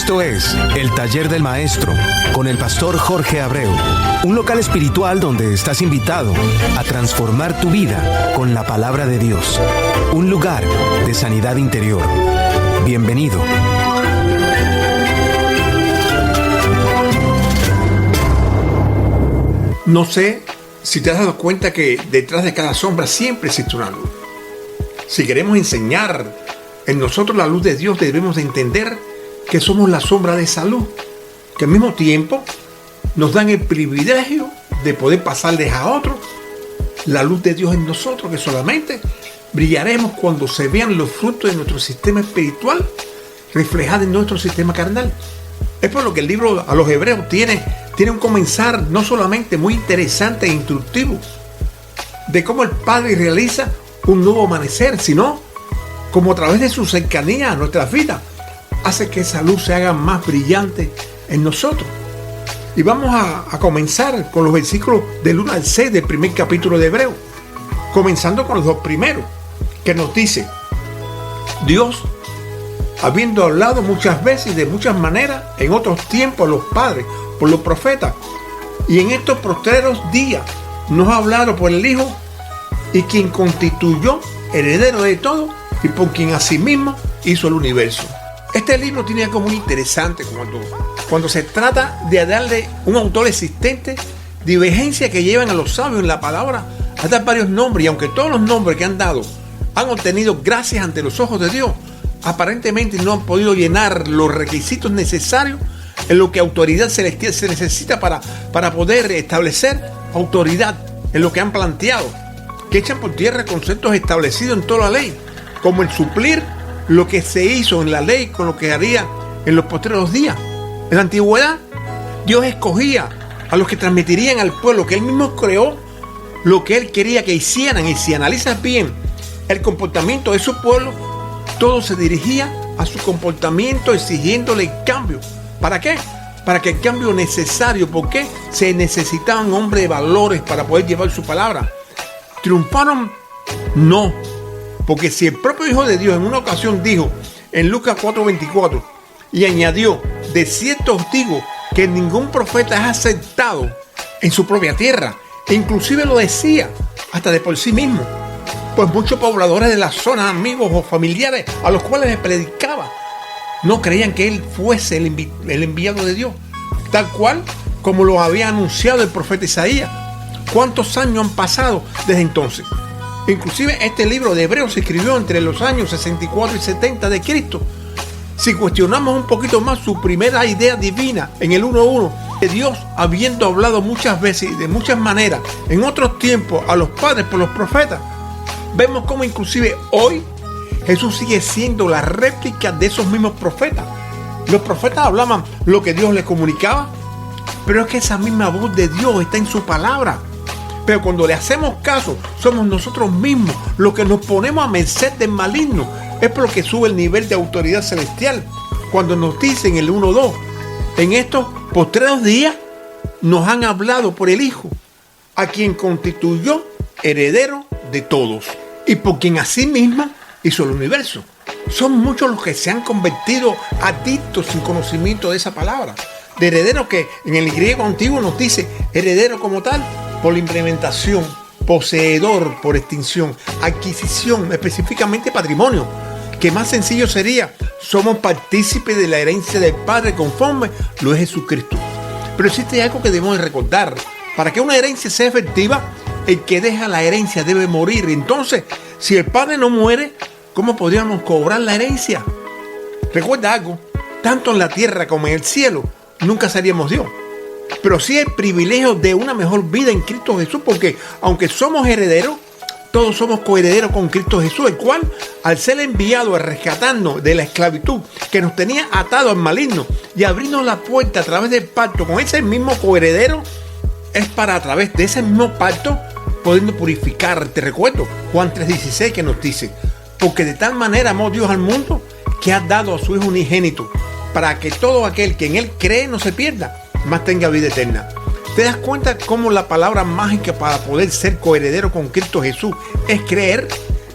Esto es El Taller del Maestro con el pastor Jorge Abreu, un local espiritual donde estás invitado a transformar tu vida con la palabra de Dios, un lugar de sanidad interior. Bienvenido. No sé si te has dado cuenta que detrás de cada sombra siempre existe una luz. Si queremos enseñar en nosotros la luz de Dios, debemos de entender que somos la sombra de esa luz, que al mismo tiempo nos dan el privilegio de poder pasarles a otros la luz de Dios en nosotros, que solamente brillaremos cuando se vean los frutos de nuestro sistema espiritual reflejados en nuestro sistema carnal. Es por lo que el libro a los Hebreos tiene un comenzar no solamente muy interesante e instructivo de cómo el Padre realiza un nuevo amanecer, sino como a través de su cercanía a nuestras vidas hace que esa luz se haga más brillante en nosotros. Y vamos a comenzar con los versículos del 1 al 6 del primer capítulo de Hebreos, comenzando con los dos primeros, que nos dice: Dios, habiendo hablado muchas veces y de muchas maneras en otros tiempos a los padres por los profetas, y en estos postreros días nos ha hablado por el Hijo, y quien constituyó heredero de todo y por quien asimismo hizo el universo. Este libro tiene algo muy interesante cuando se trata de darle un autor existente, divergencia que llevan a los sabios en la palabra a dar varios nombres, y aunque todos los nombres que han dado han obtenido gracias ante los ojos de Dios, aparentemente no han podido llenar los requisitos necesarios en lo que autoridad celestial se necesita para poder establecer autoridad en lo que han planteado, que echan por tierra conceptos establecidos en toda la ley, como el suplir lo que se hizo en la ley con lo que haría en los postreros días. En la antigüedad, Dios escogía a los que transmitirían al pueblo que Él mismo creó lo que Él quería que hicieran, y si analizas bien el comportamiento de su pueblo, todo se dirigía a su comportamiento exigiéndole cambio. ¿Para qué? Para que el cambio necesario, porque se necesitaban hombres de valores para poder llevar su palabra. ¿Triunfaron? No. Porque si el propio Hijo de Dios en una ocasión dijo en Lucas 4:24 y añadió: de cierto os digo que ningún profeta es aceptado en su propia tierra, e inclusive lo decía hasta de por sí mismo, pues muchos pobladores de la zona, amigos o familiares a los cuales le predicaba, no creían que él fuese el enviado de Dios, tal cual como lo había anunciado el profeta Isaías. ¿Cuántos años han pasado desde entonces? Inclusive este libro de Hebreos se escribió entre los años 64 y 70 de Cristo. Si cuestionamos un poquito más su primera idea divina en el 1:1, de Dios habiendo hablado muchas veces y de muchas maneras en otros tiempos a los padres por los profetas, vemos cómo inclusive hoy Jesús sigue siendo la réplica de esos mismos profetas. Los profetas hablaban lo que Dios les comunicaba, pero es que esa misma voz de Dios está en su palabra. Pero cuando le hacemos caso, somos nosotros mismos los que nos ponemos a merced del maligno. Es por lo que sube el nivel de autoridad celestial. Cuando nos dicen el 1:2, en estos postreros días nos han hablado por el Hijo, a quien constituyó heredero de todos y por quien asimismo hizo el universo. Son muchos los que se han convertido adictos sin conocimiento de esa palabra. De heredero, que en el griego antiguo nos dice heredero como tal, por la implementación, poseedor por extinción, adquisición, específicamente patrimonio, que más sencillo sería: somos partícipes de la herencia del Padre conforme lo es Jesucristo. Pero existe algo que debemos recordar: para que una herencia sea efectiva, el que deja la herencia debe morir. Entonces, si el Padre no muere, ¿cómo podríamos cobrar la herencia? Recuerda algo: tanto en la tierra como en el cielo, nunca seríamos Dios. Pero sí el privilegio de una mejor vida en Cristo Jesús, porque aunque somos herederos, todos somos coherederos con Cristo Jesús, el cual, al ser enviado a rescatarnos de la esclavitud que nos tenía atado al maligno y abrirnos la puerta a través del pacto con ese mismo coheredero, es para a través de ese mismo pacto podernos purificar. Te recuerdo Juan 3:16, que nos dice: porque de tal manera amó Dios al mundo que ha dado a su Hijo unigénito, para que todo aquel que en Él cree no se pierda, mas tenga vida eterna. ¿Te das cuenta cómo la palabra mágica para poder ser coheredero con Cristo Jesús es creer?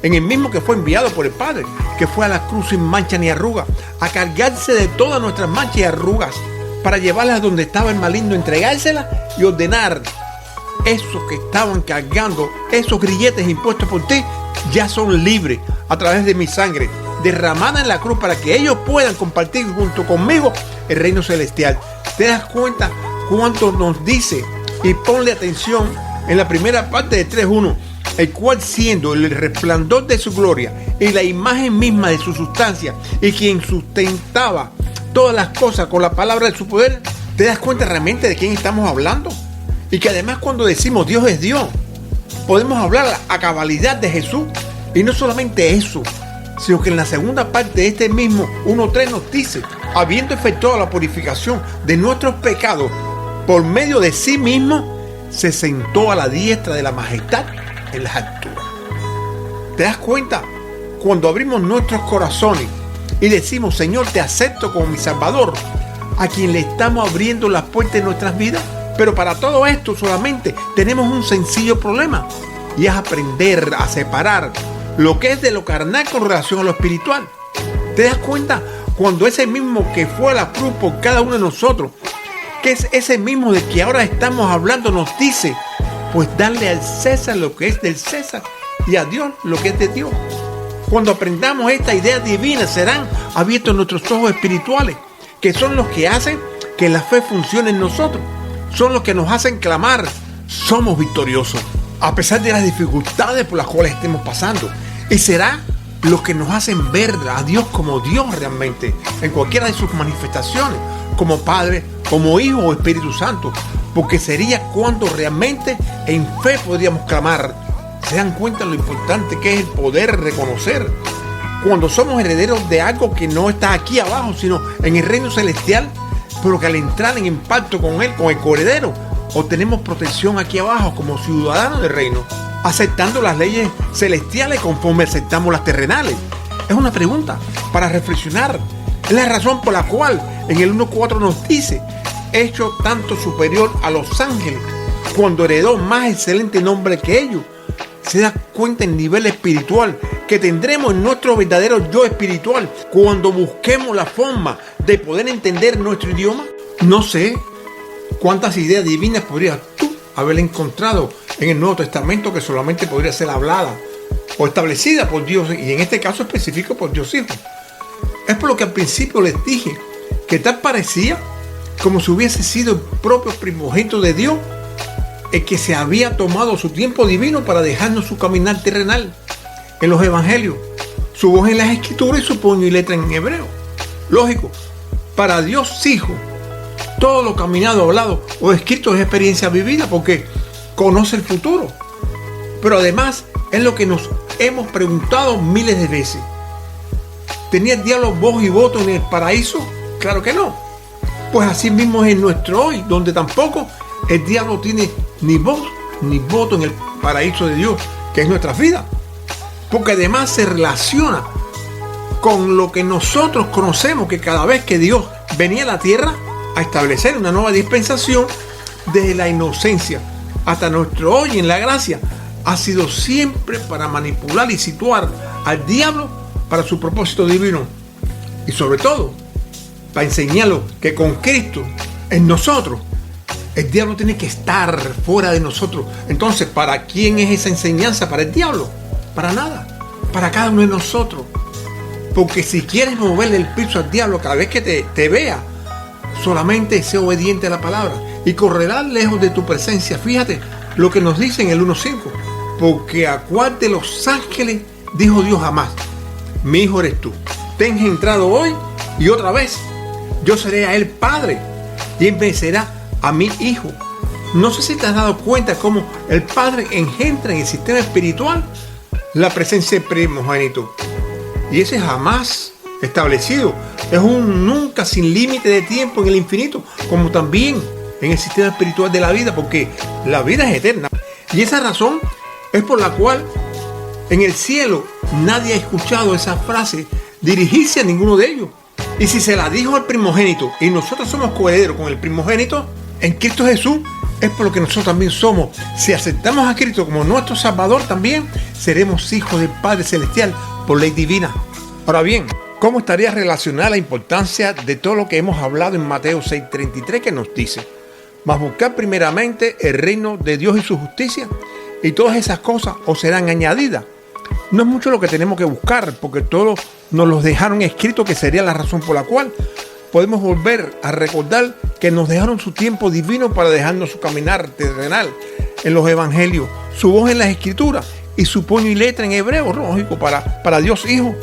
en el mismo que fue enviado por el Padre, que fue a la cruz sin mancha ni arruga, a cargarse de todas nuestras manchas y arrugas, para llevarlas donde estaba el maligno, entregárselas y ordenar: esos que estaban cargando esos grilletes impuestos por ti, ya son libres a través de mi sangre, derramada en la cruz, para que ellos puedan compartir junto conmigo el reino celestial. ¿Te das cuenta cuánto nos dice? Y ponle atención en la primera parte de 3:1, el cual, siendo el resplandor de su gloria y la imagen misma de su sustancia, y quien sustentaba todas las cosas con la palabra de su poder. ¿Te das cuenta realmente de quién estamos hablando? Y que además, cuando decimos Dios es Dios, podemos hablar a cabalidad de Jesús. Y no solamente eso, sino que en la segunda parte de este mismo 1:3 nos dice: habiendo efectuado la purificación de nuestros pecados por medio de sí mismo, se sentó a la diestra de la majestad en las alturas. ¿Te das cuenta? Cuando abrimos nuestros corazones y decimos: Señor, te acepto como mi Salvador, a quien le estamos abriendo las puertas de nuestras vidas. Pero para todo esto solamente tenemos un sencillo problema, y es aprender a separar lo que es de lo carnal con relación a lo espiritual. ¿Te das cuenta? Cuando ese mismo que fue a la cruz por cada uno de nosotros, que es ese mismo de que ahora estamos hablando, nos dice: pues darle al César lo que es del César y a Dios lo que es de Dios. Cuando aprendamos esta idea divina, serán abiertos nuestros ojos espirituales, que son los que hacen que la fe funcione en nosotros. Son los que nos hacen clamar: somos victoriosos, a pesar de las dificultades por las cuales estemos pasando. Y será los que nos hacen ver a Dios como Dios realmente, en cualquiera de sus manifestaciones, como Padre, como Hijo o Espíritu Santo. Porque sería cuando realmente en fe podríamos clamar. ¿Se dan cuenta lo importante que es el poder reconocer? Cuando somos herederos de algo que no está aquí abajo, sino en el reino celestial, pero que al entrar en impacto con él, con el coheredero, obtenemos protección aquí abajo como ciudadanos del reino, aceptando las leyes celestiales conforme aceptamos las terrenales. Es una pregunta para reflexionar. Es la razón por la cual en el 1:4 nos dice: hecho tanto superior a los ángeles, cuando heredó más excelente nombre que ellos. ¿Se da cuenta el nivel espiritual que tendremos en nuestro verdadero yo espiritual cuando busquemos la forma de poder entender nuestro idioma? No sé cuántas ideas divinas podrías tú haber encontrado en el Nuevo Testamento que solamente podría ser hablada o establecida por Dios, y en este caso específico por Dios Hijo. Es por lo que al principio les dije que tal parecía como si hubiese sido el propio primogénito de Dios el que se había tomado su tiempo divino para dejarnos su caminar terrenal en los evangelios, su voz en las escrituras y su puño y letra en hebreo. Lógico, para Dios Hijo, todo lo caminado, hablado o escrito es experiencia vivida, porque conoce el futuro. Pero además es lo que nos hemos preguntado miles de veces: ¿tenía el diablo voz y voto en el paraíso? Claro que no. Pues así mismo es en nuestro hoy, donde tampoco el diablo tiene ni voz ni voto en el paraíso de Dios, que es nuestra vida. Porque además se relaciona con lo que nosotros conocemos, que cada vez que Dios venía a la tierra a establecer una nueva dispensación, desde la inocencia hasta nuestro hoy en la gracia, ha sido siempre para manipular y situar al diablo para su propósito divino. Y sobre todo, para enseñarlo que con Cristo en nosotros, el diablo tiene que estar fuera de nosotros. Entonces, ¿para quién es esa enseñanza? ¿Para el diablo? Para nada. Para cada uno de nosotros. Porque si quieres moverle el piso al diablo cada vez que te vea, solamente sé obediente a la palabra y correrá lejos de tu presencia. Fíjate lo que nos dice en el 1:5. Porque a cuál de los ángeles dijo Dios jamás: mi hijo eres tú. Te he engendrado hoy y otra vez. Yo seré a él padre y él me será a mi hijo. No sé si te has dado cuenta cómo el Padre engendra en el sistema espiritual la presencia del primogénito. Y ese jamás establecido es un nunca sin límite de tiempo en el infinito, como también en el sistema espiritual de la vida, porque la vida es eterna. Y esa razón es por la cual en el cielo nadie ha escuchado esa frase dirigirse a ninguno de ellos. Y si se la dijo al primogénito y nosotros somos coherederos con el primogénito en Cristo Jesús, es por lo que nosotros también somos. Si aceptamos a Cristo como nuestro Salvador, también seremos hijos del Padre Celestial por ley divina. Ahora bien, ¿cómo estaría relacionada la importancia de todo lo que hemos hablado en Mateo 6:33, que nos dice: mas buscar primeramente el reino de Dios y su justicia, y todas esas cosas os serán añadidas? No es mucho lo que tenemos que buscar, porque todos nos los dejaron escrito, que sería la razón por la cual podemos volver a recordar que nos dejaron su tiempo divino para dejarnos su caminar terrenal en los evangelios, su voz en las escrituras y su puño y letra en hebreo, lógico, para Dios Hijo.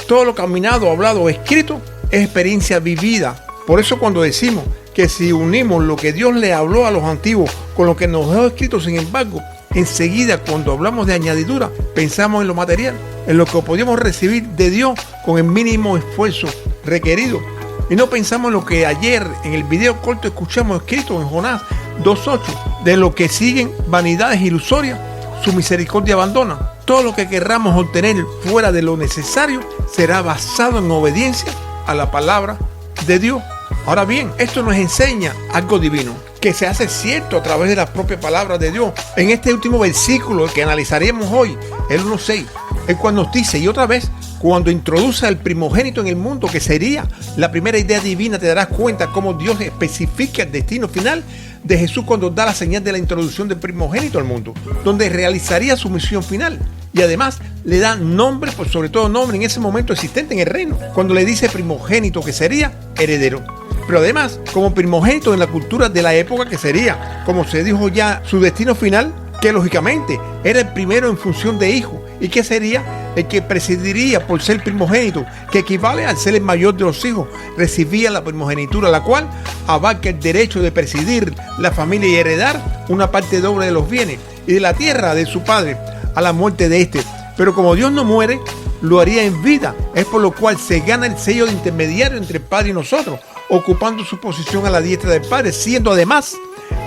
Todo lo caminado, hablado o escrito es experiencia vivida. Por eso cuando decimos que si unimos lo que Dios le habló a los antiguos con lo que nos dejó escrito, sin embargo, enseguida cuando hablamos de añadidura, pensamos en lo material, en lo que podíamos recibir de Dios con el mínimo esfuerzo requerido. Y no pensamos en lo que ayer en el video corto escuchamos escrito en Jonás 2:8, de lo que siguen vanidades ilusorias, su misericordia abandona. Todo lo que querramos obtener fuera de lo necesario será basado en obediencia a la palabra de Dios. Ahora bien, esto nos enseña algo divino, que se hace cierto a través de la propia palabra de Dios. En este último versículo que analizaremos hoy, el 1:6, es cuando nos dice, y otra vez, cuando introduce al primogénito en el mundo, que sería la primera idea divina, te darás cuenta cómo Dios especifica el destino final de Jesús cuando da la señal de la introducción del primogénito al mundo, donde realizaría su misión final. Y además le da nombre, por sobre todo nombre en ese momento existente en el reino, cuando le dice primogénito, que sería heredero. Pero además, como primogénito en la cultura de la época, que sería, como se dijo ya, su destino final, que lógicamente era el primero en función de hijo, y que sería el que presidiría por ser primogénito, que equivale al ser el mayor de los hijos, recibía la primogenitura, la cual abarca el derecho de presidir la familia y heredar una parte doble de los bienes y de la tierra de su padre a la muerte de éste. Pero como Dios no muere, lo haría en vida, es por lo cual se gana el sello de intermediario entre el Padre y nosotros, ocupando su posición a la diestra del Padre, siendo además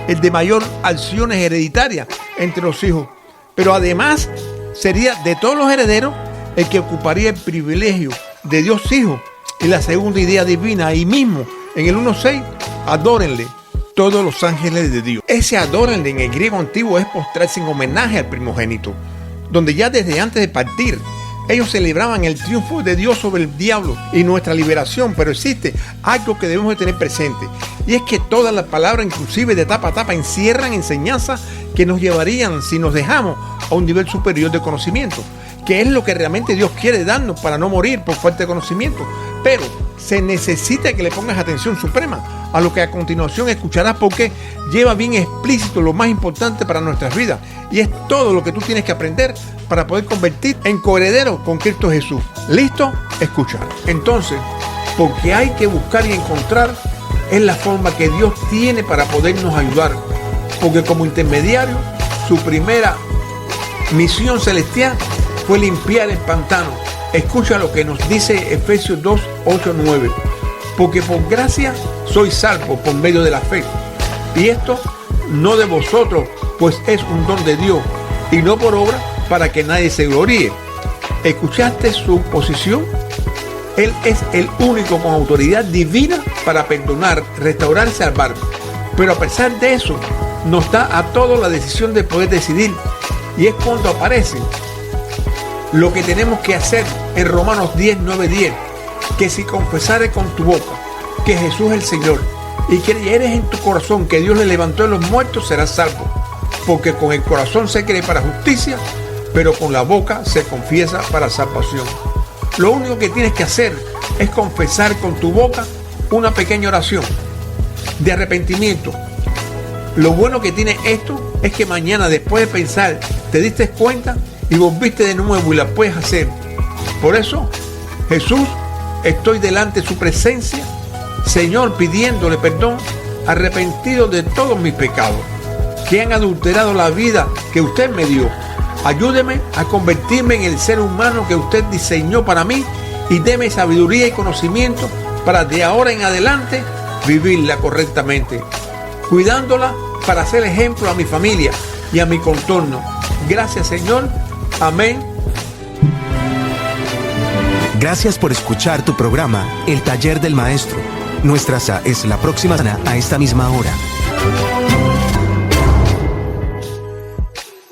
el de mayor acciones hereditarias entre los hijos. Pero además sería de todos los herederos el que ocuparía el privilegio de Dios Hijo. Y la segunda idea divina, ahí mismo en el 1:6, adórenle todos los ángeles de Dios. Ese adórenle en el griego antiguo es postrarse en homenaje al primogénito, donde ya desde antes de partir ellos celebraban el triunfo de Dios sobre el diablo y nuestra liberación. Pero existe algo que debemos de tener presente, y es que todas las palabras, inclusive de tapa a tapa, encierran enseñanzas que nos llevarían, si nos dejamos, a un nivel superior de conocimiento, que es lo que realmente Dios quiere darnos para no morir por falta de conocimiento. Pero se necesita que le pongas atención suprema a lo que a continuación escucharás, porque lleva bien explícito lo más importante para nuestras vidas, y es todo lo que tú tienes que aprender para poder convertir en coheredero con Cristo Jesús. ¿Listo? Escucha. Entonces, porque hay que buscar y encontrar es la forma que Dios tiene para podernos ayudar, porque como intermediario, su primera misión celestial fue limpiar el pantano. Escucha lo que nos dice Efesios 2:8-9. Porque por gracia sois salvos por medio de la fe. Y esto no de vosotros, pues es un don de Dios, y no por obra, para que nadie se gloríe. ¿Escuchaste su posición? Él es el único con autoridad divina para perdonar, restaurar y salvar. Pero a pesar de eso, nos da a todos la decisión de poder decidir. Y es cuando aparece lo que tenemos que hacer en Romanos 10:9-10, que si confesares con tu boca que Jesús es el Señor y creyeres en tu corazón que Dios le levantó de los muertos, serás salvo. Porque con el corazón se cree para justicia, pero con la boca se confiesa para salvación. Lo único que tienes que hacer es confesar con tu boca una pequeña oración de arrepentimiento. Lo bueno que tiene esto es que mañana, después de pensar, te diste cuenta y volviste de nuevo y la puedes hacer. Por eso, Jesús, estoy delante de su presencia, Señor, pidiéndole perdón, arrepentido de todos mis pecados que han adulterado la vida que usted me dio. Ayúdeme a convertirme en el ser humano que usted diseñó para mí, y deme sabiduría y conocimiento para de ahora en adelante vivirla correctamente, cuidándola para ser ejemplo a mi familia y a mi contorno. Gracias, Señor. Amén. Gracias por escuchar tu programa, El Taller del Maestro. Nuestra cita es la próxima semana a esta misma hora.